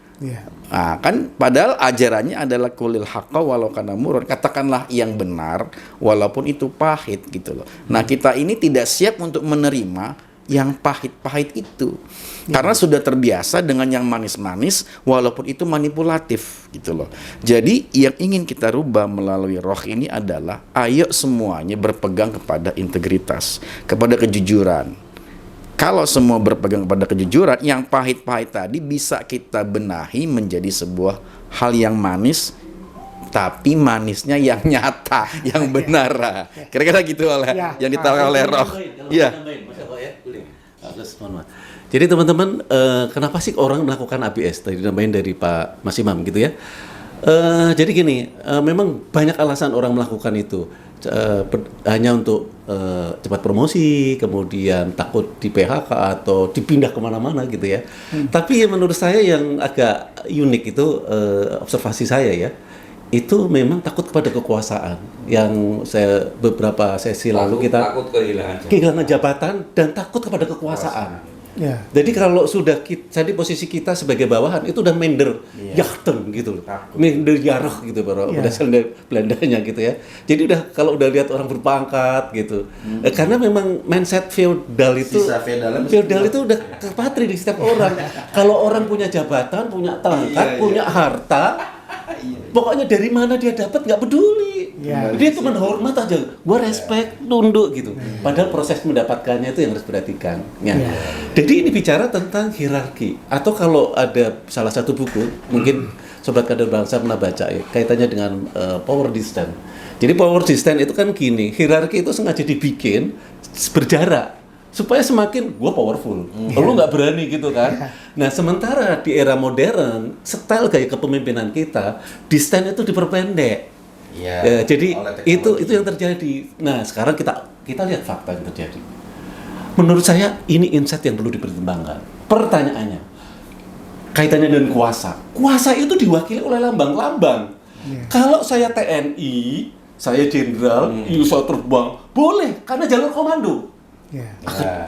Nah, kan padahal ajarannya adalah kulil haqqa walau kana murran, katakanlah yang benar walaupun itu pahit gitu loh. Nah, kita ini tidak siap untuk menerima yang pahit-pahit itu. Karena sudah terbiasa dengan yang manis-manis walaupun itu manipulatif gitu loh. Jadi yang ingin kita rubah melalui roh ini adalah ayo semuanya berpegang kepada integritas, kepada kejujuran. Kalau semua berpegang kepada kejujuran, yang pahit-pahit tadi bisa kita benahi menjadi sebuah hal yang manis, tapi manisnya yang nyata, yang benar. Kira-kira gitu oleh yang ditawarkan oleh roh. Iya. Jadi teman-teman, kenapa sih orang melakukan ABS? Tadi nambahin dari Pak Mas Imam gitu ya. Jadi gini, memang banyak alasan orang melakukan itu. Hanya untuk cepat promosi, kemudian takut di PHK atau dipindah kemana-mana gitu ya. Tapi menurut saya yang agak unik itu observasi saya ya, itu memang takut kepada kekuasaan. Yang saya beberapa sesi lalu kita takut kehilangan jabatan dan takut kepada kekuasaan. Ya. Jadi kalau sudah jadi posisi kita sebagai bawahan itu udah minder jachten gitu loh. Minder jarah gitu berdasarkan dari Belandanya gitu ya. Jadi udah kalau udah lihat orang berpangkat gitu. Karena memang mindset feodal itu udah terpatri di setiap orang. Kalau orang punya jabatan, punya tangkat, punya harta, pokoknya dari mana dia dapat nggak peduli. Dia cuma hormat aja, gua respect, tunduk gitu. Padahal proses mendapatkannya itu yang harus perhatikan. Jadi ini bicara tentang hierarki. Atau kalau ada salah satu buku, mungkin Sobat Kader Bangsa pernah baca ya, kaitannya dengan power distance. Jadi power distance itu kan gini, hierarki itu sengaja dibikin berjarak supaya semakin gue powerful, lu nggak berani gitu kan. Nah sementara di era modern, style gaya kepemimpinan kita, distance itu diperpendek. Jadi itu yang terjadi. Nah sekarang kita lihat fakta yang terjadi. Menurut saya ini insight yang perlu dipertimbangkan. Pertanyaannya, kaitannya dengan kuasa. Kuasa itu diwakili oleh lambang-lambang. Kalau saya TNI, saya jenderal, saya terbang, boleh karena jalur komando.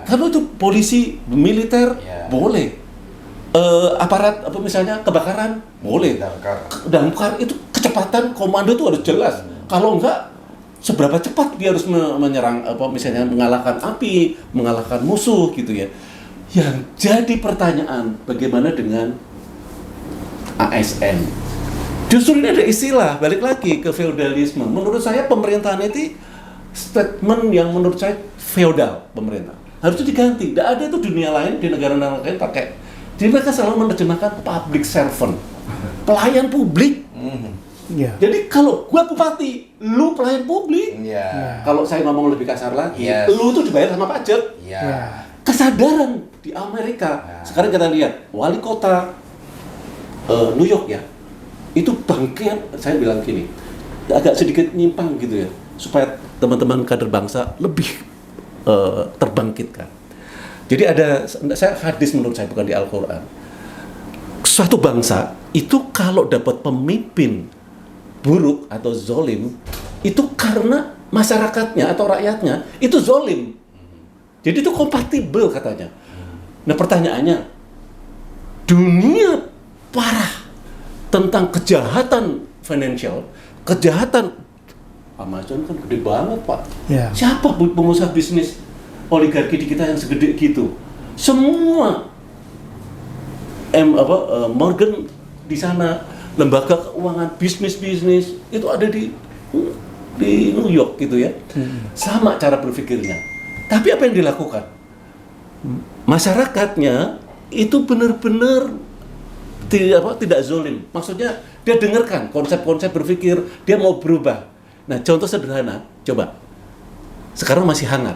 Kalau itu polisi, militer, boleh. Aparat apa misalnya kebakaran, boleh. Damkar itu kecepatan komando itu harus jelas. Kalau enggak, seberapa cepat dia harus menyerang misalnya mengalahkan api, mengalahkan musuh gitu ya. Yang jadi pertanyaan, bagaimana dengan ASN? Justru ini ada istilah, balik lagi ke feodalisme. Menurut saya pemerintahan itu statement yang menurut saya feodal pemerintah. Harusnya diganti. Tidak ada itu dunia lain, di negara-negara lain pakai. Jadi mereka selalu menerjemahkan public servant. Pelayan publik. Jadi kalau gua bupati, lu pelayan publik. Kalau saya ngomong lebih kasar lagi, lu tuh dibayar sama pajak. Kesadaran di Amerika. Sekarang kita lihat, wali kota New York ya, itu bangkian, saya bilang gini, agak sedikit nyimpang gitu ya, supaya teman-teman kader bangsa lebih terbangkitkan. Jadi ada hadis menurut saya, bukan di Al-Quran. Suatu bangsa itu kalau dapat pemimpin buruk atau zolim, itu karena masyarakatnya atau rakyatnya itu zolim. Jadi itu kompatibel katanya. Nah pertanyaannya, dunia parah tentang kejahatan financial, kejahatan Amazon kan gede banget Pak. Siapa pengusaha bisnis oligarki di kita yang segede gitu? Semua Morgan di sana, lembaga keuangan, bisnis itu ada di New York gitu ya. Sama cara berpikirnya. Tapi apa yang dilakukan? Masyarakatnya itu benar-benar tidak zolim. Maksudnya dia dengarkan konsep-konsep berpikir, dia mau berubah. Nah, contoh sederhana, coba. Sekarang masih hangat.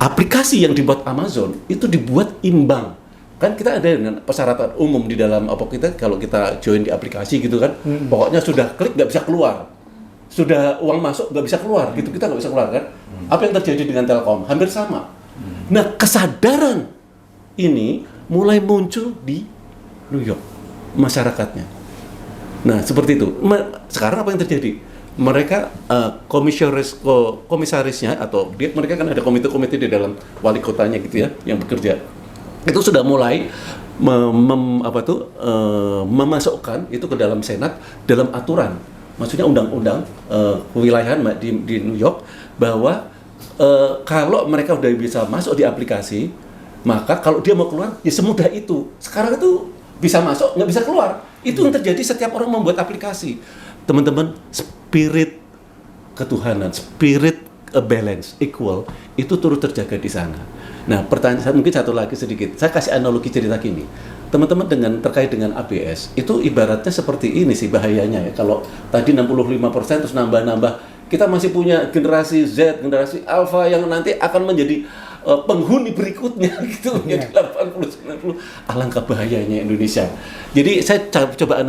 Aplikasi yang dibuat Amazon itu dibuat imbang. Kan kita ada dengan persyaratan umum di dalam kita kalau kita join di aplikasi gitu kan. Pokoknya sudah klik nggak bisa keluar. Sudah uang masuk nggak bisa keluar, gitu kita nggak bisa keluar kan. Apa yang terjadi dengan Telkom? Hampir sama. Nah, kesadaran ini mulai muncul di New York masyarakatnya. Nah, seperti itu. Sekarang apa yang terjadi? Mereka komisarisnya atau mereka kan ada komite-komite di dalam wali kotanya gitu ya yang bekerja. Itu sudah mulai memasukkan itu ke dalam Senat dalam aturan. Maksudnya undang-undang kewilayahan di New York bahwa kalau mereka udah bisa masuk di aplikasi, maka kalau dia mau keluar ya semudah itu. Sekarang itu bisa masuk nggak bisa keluar. Itu yang terjadi setiap orang membuat aplikasi. Teman-teman, spirit ketuhanan, spirit balance, equal itu turut terjaga di sana. Nah, pertanyaan mungkin satu lagi sedikit. Saya kasih analogi cerita gini. Teman-teman terkait dengan ABS, itu ibaratnya seperti ini sih bahayanya ya. Kalau tadi 65% terus nambah-nambah, kita masih punya generasi Z, generasi Alpha yang nanti akan menjadi penghuni berikutnya gitu, menjadi 80-90. Alangkah bahayanya Indonesia. Jadi saya coba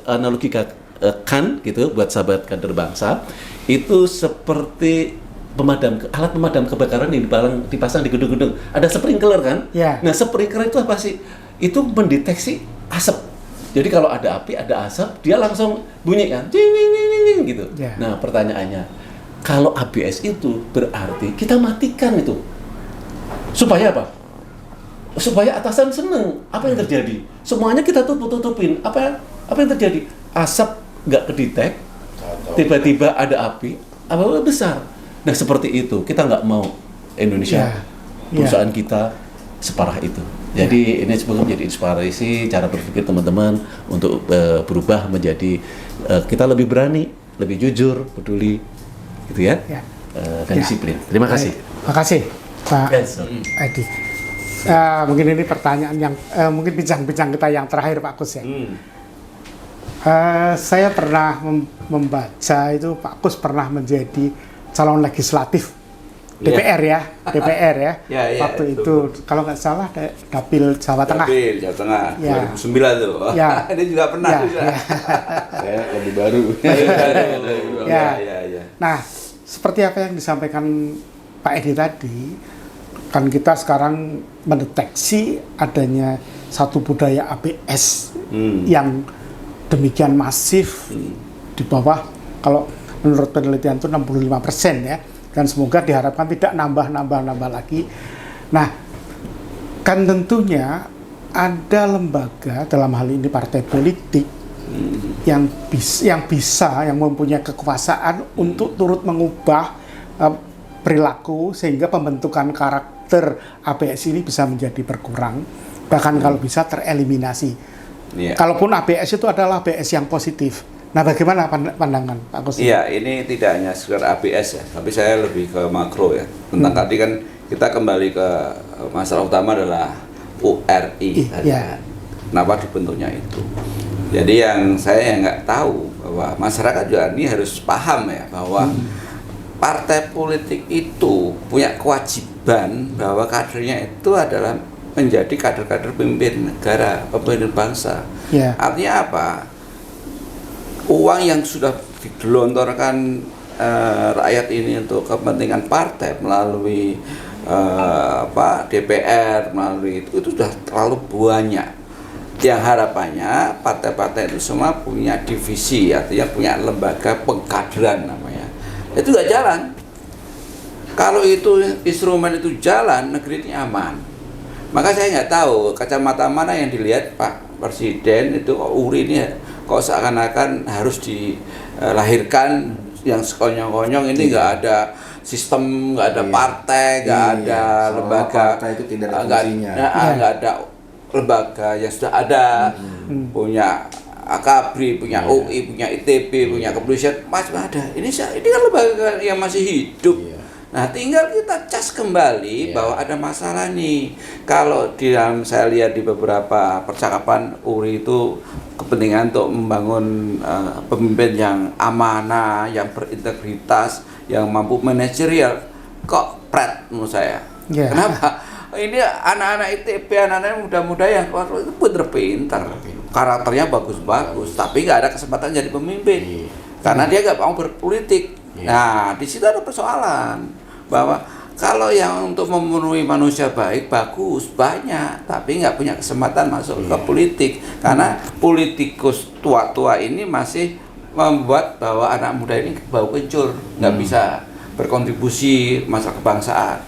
analogikan gitu buat sahabat kader bangsa, itu seperti alat pemadam kebakaran yang dipasang di gedung-gedung. Ada sprinkler kan? Ya. Nah, sprinkler itu apa sih? Itu mendeteksi asap. Jadi kalau ada api, ada asap, dia langsung bunyi kan, ding, ding, ding, ding, ding, gitu. Ya. Nah, pertanyaannya, kalau ABS itu berarti kita matikan itu. Supaya apa? Supaya atasan seneng. Apa yang terjadi? Semuanya kita tutupin. Apa yang terjadi? Asap nggak kedetek, tiba-tiba ada api, apa besar. Nah, seperti itu. Kita nggak mau Indonesia, perusahaan kita separah itu. Jadi ini semoga menjadi inspirasi cara berpikir teman-teman untuk berubah menjadi kita lebih berani, lebih jujur, peduli, gitu ya, dan disiplin. Terima kasih. Terima kasih, Pak Edi. Mungkin ini pertanyaan yang mungkin bincang-bincang kita yang terakhir, Pak Kus ya. Saya pernah membaca itu Pak Kus pernah menjadi calon legislatif DPR ya. Waktu itu kalau nggak salah Dapil Jawa Tengah. Dapil Jawa Tengah 2009 tuh. Ini juga pernah juga. Saya lebih baru. Nah, seperti apa yang disampaikan Pak Edi tadi, kan kita sekarang mendeteksi adanya satu budaya ABS yang demikian masif di bawah, kalau menurut penelitian itu 65% ya. Dan semoga diharapkan tidak nambah lagi. Nah, kan tentunya ada lembaga, dalam hal ini partai politik, yang mempunyai kekuasaan untuk turut mengubah perilaku sehingga pembentukan karakter ABS ini bisa menjadi berkurang, bahkan kalau bisa tereliminasi. Kalaupun ABS itu adalah ABS yang positif. Nah, bagaimana pandangan Pak Kus? Iya, ini tidak hanya sekedar ABS ya, tapi saya lebih ke makro ya. Tentang tadi kan kita kembali ke masalah utama adalah URI tadi kan. Kenapa dibentuknya itu? Jadi yang saya nggak tahu bahwa masyarakat juga ini harus paham ya bahwa partai politik itu punya kewajiban bahwa kadernya itu adalah menjadi kader-kader pemimpin negara, pemimpin bangsa. Artinya apa? Uang yang sudah digelontorkan rakyat ini untuk kepentingan partai melalui DPR, melalui itu sudah terlalu banyak. Yang harapannya partai-partai itu semua punya divisi, artinya punya lembaga pengkaderan namanya. Itu nggak jalan. Kalau itu instrumen itu jalan, negeri ini aman. Maka saya nggak tahu kacamata mana yang dilihat Pak Presiden itu URI ini kok seakan-akan harus dilahirkan yang sekonyong-konyong ini nggak ada sistem, nggak ada partai, nggak ada lembaga, partai itu tidak ada fungsinya. Nggak ada lembaga yang sudah ada, punya AKABRI, punya UI, punya ITB, punya kepolisian, masih ada. Ini kan lembaga yang masih hidup. Nah, tinggal kita cas kembali bahwa ada masalah nih. Kalau saya lihat di beberapa percakapan URI itu kepentingan untuk membangun pemimpin yang amanah, yang berintegritas, yang mampu manajerial, kok pret menurut saya. Kenapa? Ini anak-anak ITB, anak-anak muda-muda yang itu pintar, karakternya bagus-bagus, tapi nggak ada kesempatan jadi pemimpin karena dia nggak mau berpolitik. Nah, di situ ada persoalan bahwa kalau yang untuk memenuhi manusia baik bagus banyak, tapi nggak punya kesempatan masuk ke politik karena politikus tua-tua ini masih membuat bahwa anak muda ini bau kencur, nggak bisa berkontribusi masalah kebangsaan,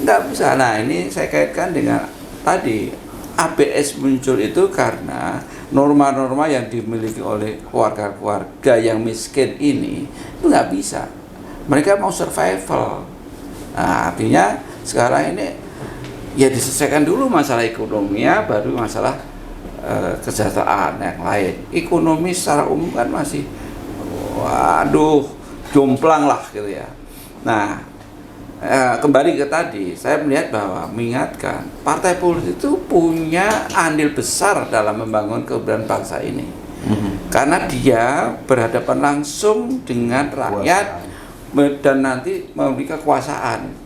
nggak bisa. Nah, ini saya kaitkan dengan tadi ABS muncul itu karena norma-norma yang dimiliki oleh keluarga-keluarga yang miskin ini itu nggak bisa. Mereka mau survival. Nah, artinya sekarang ini ya diselesaikan dulu masalah ekonomi ya, baru masalah kesejahteraan yang lain. Ekonomi secara umum kan masih, waduh, jomplang lah gitu ya. Nah, kembali ke tadi, saya melihat bahwa mengingatkan partai politik itu punya andil besar dalam membangun kebenaran bangsa ini. Karena dia berhadapan langsung dengan rakyat dan nanti memiliki kekuasaan.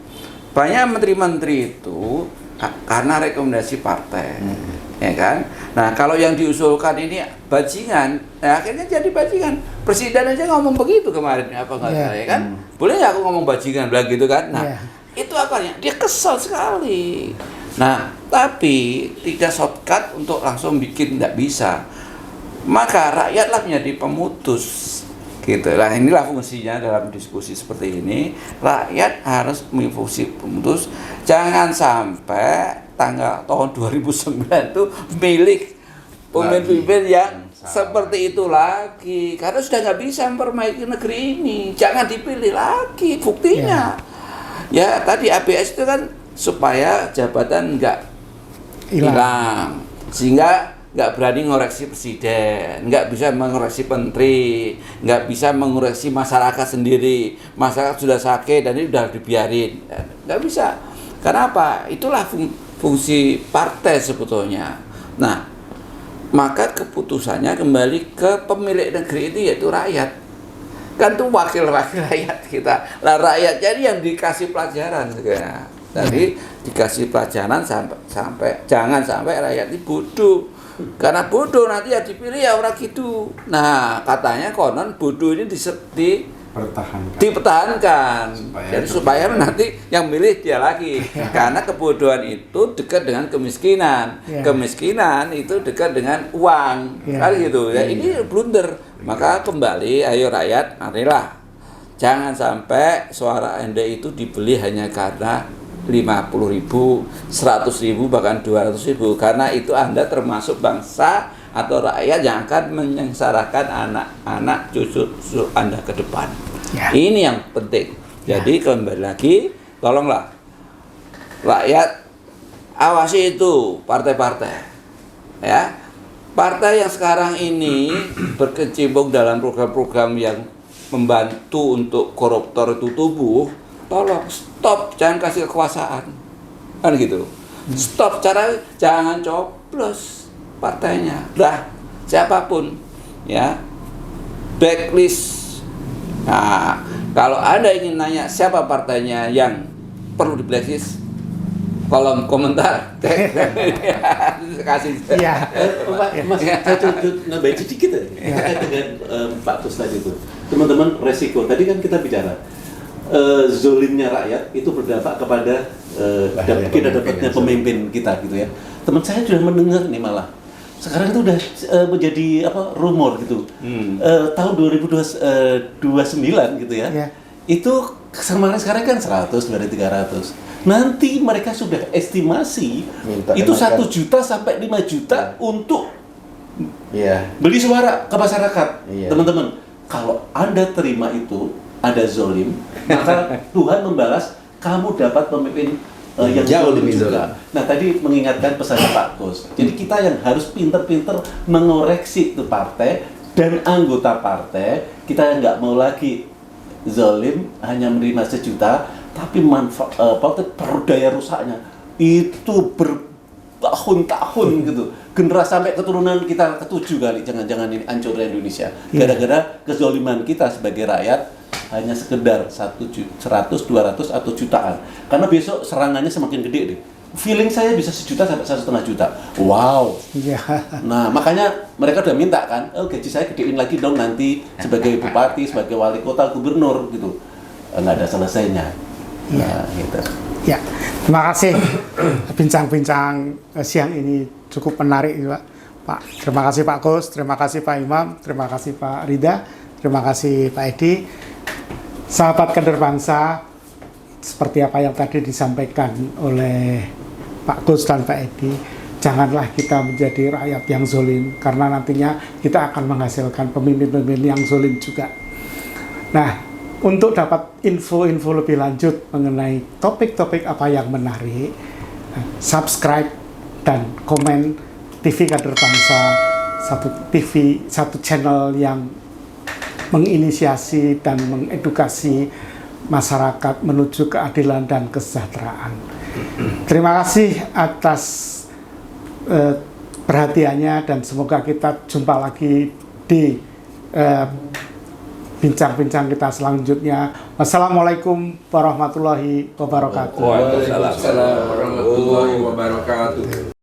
Banyak menteri-menteri itu karena rekomendasi partai, ya kan? Nah, kalau yang diusulkan ini bajingan, ya akhirnya jadi bajingan. Presiden aja ngomong begitu kemarin, apa nggak saya kan? Boleh nggak aku ngomong bajingan, bilang gitu kan? Nah, itu apanya? Dia kesal sekali. Nah, tapi tidak shortcut untuk langsung bikin, tidak bisa. Maka rakyatlah menjadi pemutus. Gitu. Nah, inilah fungsinya dalam diskusi seperti ini. Rakyat harus memfungsi pemutus. Jangan sampai tahun 2009 itu milik pemimpin-pemimpin yang seperti itu lagi. Karena sudah nggak bisa memperbaiki negeri ini. Jangan dipilih lagi. Buktinya, ya tadi ABS itu kan supaya jabatan nggak hilang, sehingga nggak berani ngoreksi presiden, nggak bisa mengoreksi menteri, nggak bisa mengoreksi masyarakat sendiri. Masyarakat sudah sakit dan ini udah dibiarin, nggak bisa. Karena apa? Itulah fungsi partai sebetulnya. Nah, maka keputusannya kembali ke pemilik negeri ini, yaitu rakyat. Kan itu wakil-wakil rakyat kita. Lah rakyat jadi yang dikasih pelajaran sebenarnya. Jadi dikasih pelajaran sampai jangan sampai rakyat ini bodoh. Karena bodoh nanti ya dipilih ya orang gitu. Nah, katanya konon bodoh ini dipertahankan. Jadi supaya nanti yang milih dia lagi. Karena kebodohan itu dekat dengan kemiskinan. Kemiskinan itu dekat dengan uang. Kan gitu. Ya, ini blunder. Maka kembali, ayo rakyat, marilah. Jangan sampai suara Anda itu dibeli hanya karena 50.000, 100.000, bahkan 200.000, karena itu Anda termasuk bangsa atau rakyat yang akan menyengsarakan anak-anak cucu Anda ke depan. Ini yang penting. Jadi kembali lagi, tolonglah rakyat awasi itu partai-partai, ya. Partai yang sekarang ini berkecimpung dalam program-program yang membantu untuk koruptor itu tumbuh, tolong stop, jangan kasih kekuasaan, kan gitu. Stop, jangan coblos partainya, dah siapapun, ya, blacklist. Nah, kalau Anda ingin nanya siapa partainya yang perlu di blacklist, kolom komentar. Kasih. Mas, saya nambahin sedikit terkait dengan Pak Tus tadi itu. Teman-teman, resiko tadi kan kita bicara. Zolimnya rakyat itu berdampak kepada kita dapatnya pemimpin kita gitu ya. Teman saya sudah mendengar nih malah sekarang itu udah menjadi rumor gitu. Tahun 2029 gitu ya. Itu sekarang kan 100 dari 300. Nanti mereka sudah estimasi itu 1 juta sampai 5 juta untuk beli suara ke masyarakat. Teman-teman, kalau Anda terima itu ada zolim, maka Tuhan membalas kamu dapat pemimpin yang jauh lebih juga. Nah, tadi mengingatkan pesan Pak Kus. Jadi kita yang harus pinter-pinter mengoreksi itu partai dan anggota partai. Kita yang nggak mau lagi zolim hanya menerima 1 juta, tapi manfaat daya rusaknya itu bertahun-tahun gitu. Generasi sampai keturunan kita ke-7 kali, jangan-jangan ini hancur Indonesia. Gara-gara kezoliman kita sebagai rakyat hanya sekedar 100, 200 atau jutaan. Karena besok serangannya semakin gede deh. Feeling saya bisa 1 juta sampai 1,5 juta. Wow. Nah, makanya mereka udah minta kan, gaji saya gedein lagi dong nanti sebagai bupati, sebagai wali kota, gubernur gitu. Nggak ada selesainya. Nah, gitu. Ya, terima kasih bincang-bincang siang ini cukup menarik Pak. Terima kasih Pak Kus, terima kasih Pak Imam, terima kasih Pak Rida, terima kasih Pak Edi. Sahabat kader bangsa, seperti apa yang tadi disampaikan oleh Pak Kus dan Pak Edi, janganlah kita menjadi rakyat yang zolim, karena nantinya kita akan menghasilkan pemimpin-pemimpin yang zolim juga. Nah, Untuk dapat info-info lebih lanjut mengenai topik-topik apa yang menarik, subscribe dan komen TV Kader Bangsa, satu channel yang menginisiasi dan mengedukasi masyarakat menuju keadilan dan kesejahteraan. Terima kasih atas perhatiannya dan semoga kita jumpa lagi di bincang-bincang kita selanjutnya. Wassalamualaikum warahmatullahi wabarakatuh. Waalaikumsalam Waalaikumsalam warahmatullahi wabarakatuh.